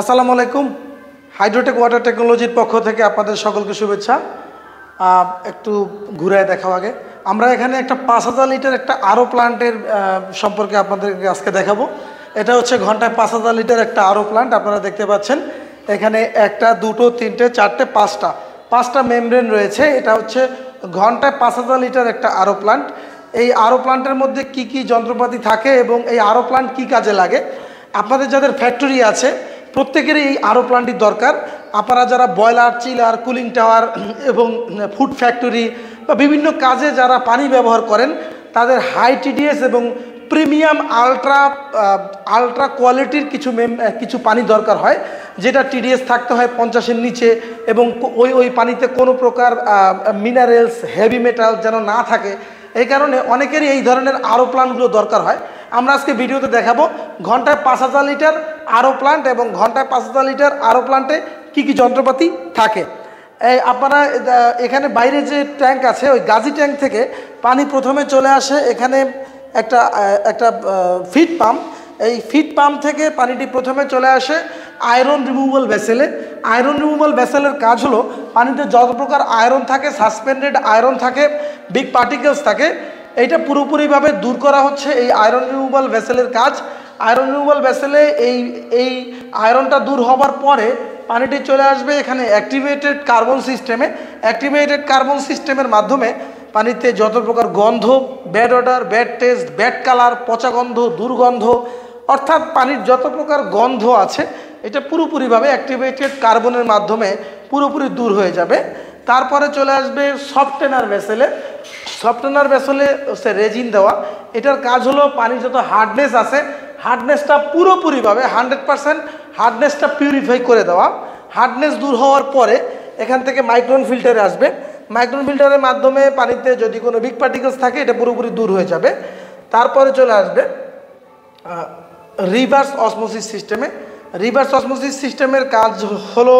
আসসালামু আলাইকুম। হাইড্রোটেক ওয়াটার টেকনোলজির পক্ষ থেকে আপনাদের সকলকে শুভেচ্ছা। একটু ঘুরায় দেখাও আগে। আমরা এখানে একটা 5000 লিটার একটা আরও প্লান্টের সম্পর্কে আপনাদেরকে আজকে দেখাবো। এটা হচ্ছে ঘন্টায় 5000 লিটার একটা আরও প্লান্ট। আপনারা দেখতে পাচ্ছেন এখানে একটা, দুটো, তিনটে, চারটে, পাঁচটা মেমব্রেন রয়েছে। এটা হচ্ছে ঘন্টায় 5000 লিটার একটা আরও প্লান্ট। এই আরও প্লান্টের মধ্যে কি কি যন্ত্রপাতি থাকে এবং এই আরও প্লান্ট কি কাজে লাগে, আপনাদের যাদের ফ্যাক্টরি আছে প্রত্যেকেরই এই আরও প্লান্টটি দরকার। আপনারা যারা বয়লার, চিলার, কুলিং টাওয়ার এবং ফুড ফ্যাক্টরি বা বিভিন্ন কাজে যারা পানি ব্যবহার করেন, তাদের হাই টিডিএস এবং প্রিমিয়াম আলট্রা কোয়ালিটির কিছু পানি দরকার হয়, যেটা টিডিএস থাকতে হয় 50-এর নিচে এবং ওই পানিতে কোনো প্রকার মিনারেলস, হেভি মেটাল যেন না থাকে। এই কারণে অনেকেরই এই ধরনের আরও প্লান্টগুলো দরকার হয়। আমরা আজকে ভিডিওতে দেখাবো ঘন্টায় 5000 লিটার আরও প্লান্ট এবং ঘন্টায় 5000 লিটার আরও প্লান্টে কি কি যন্ত্রপাতি থাকে। আপনারা এখানে বাইরে যে ট্যাঙ্ক আছে, ওই গাজি ট্যাঙ্ক থেকে পানি প্রথমে চলে আসে এখানে একটা ফিড পাম্প। এই ফিড পাম্প থেকে পানিটি প্রথমে চলে আসে আয়রন রিমুভাল ভেসেলে। আয়রন রিমুভাল ভেসেলের কাজ হলো পানিতে যত প্রকার আয়রন থাকে, সাসপেন্ডেড আয়রন থাকে, বিগ পার্টিকেলস থাকে, এইটা পুরোপুরিভাবে দূর করা হচ্ছে এই আয়রন রিমুভাল ভেসেলের কাজ। আয়রন রিমুভাল ভেসেলে এই আয়রনটা দূর হবার পরে পানিটি চলে আসবে এখানে অ্যাক্টিভেটেড কার্বন সিস্টেমে। অ্যাক্টিভেটেড কার্বন সিস্টেমের মাধ্যমে পানিতে যত প্রকার গন্ধ, bad order, bad test, bad colour, পচা গন্ধ, দুর্গন্ধ, অর্থাৎ পানির যত প্রকার গন্ধ আছে এটা পুরোপুরিভাবে অ্যাক্টিভেটেড কার্বনের মাধ্যমে পুরোপুরি দূর হয়ে যাবে। তারপরে চলে আসবে সফটেনার ভেসেলে। সফটেনার ভেসেলে হচ্ছে রেজিন দেওয়া। এটার কাজ হলো পানির যত হার্ডনেস আছে, হার্ডনেসটা পুরোপুরিভাবে 100% হার্ডনেসটা পিউরিফাই করে দেওয়া। হার্ডনেস দূর হওয়ার পরে এখান থেকে মাইক্রন ফিল্টারে আসবে। মাইক্রন ফিল্টারের মাধ্যমে পানিতে যদি কোনো বিগ পার্টিকেলস থাকে এটা পুরোপুরি দূর হয়ে যাবে। তারপরে চলে আসবে রিভার্স অসমোসিস সিস্টেমে। রিভার্স অসমোসিস সিস্টেমের কাজ হলো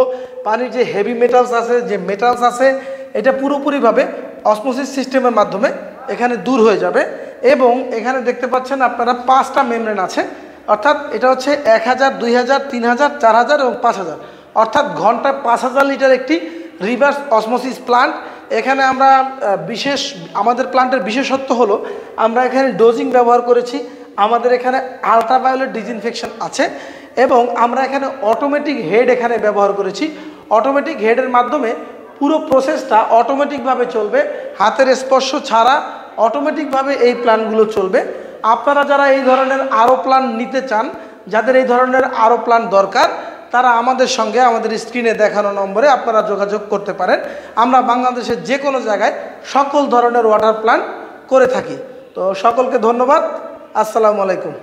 পানির যে হেভি মেটালস আছে, যে মেটালস আছে, এটা পুরোপুরিভাবে অসমোসিস সিস্টেমের মাধ্যমে এখানে দূর হয়ে যাবে। এবং এখানে দেখতে পাচ্ছেন আপনারা 5টা মেমব্রেন আছে, অর্থাৎ এটা হচ্ছে 1000, 2000, 3000, 4000 এবং 5000, অর্থাৎ ঘন্টায় 5000 লিটার একটি রিভার্স অসমোসিস প্লান্ট। এখানে আমরা আমাদের প্লান্টের বিশেষত্ব হলো আমরা এখানে ডোজিং ব্যবহার করেছি, আমাদের এখানে আলট্রাভায়োলেট ডিসইনফেকশন আছে এবং আমরা এখানে অটোমেটিক হেড এখানে ব্যবহার করেছি। অটোমেটিক হেডের মাধ্যমে পুরো প্রসেসটা অটোমেটিকভাবে চলবে, হাতের স্পর্শ ছাড়া অটোমেটিকভাবে এই প্ল্যানগুলো চলবে। আপনারা যারা এই ধরনের আরও প্ল্যান নিতে চান, যাদের এই ধরনের আরও প্ল্যান দরকার, তারা আমাদের সঙ্গে আমাদের স্ক্রিনে দেখানো নম্বরে আপনারা যোগাযোগ করতে পারেন। আমরা বাংলাদেশের যে কোনো জায়গায় সকল ধরনের ওয়াটার প্ল্যান্ট করে থাকি। তো সকলকে ধন্যবাদ। আসসালামু আলাইকুম।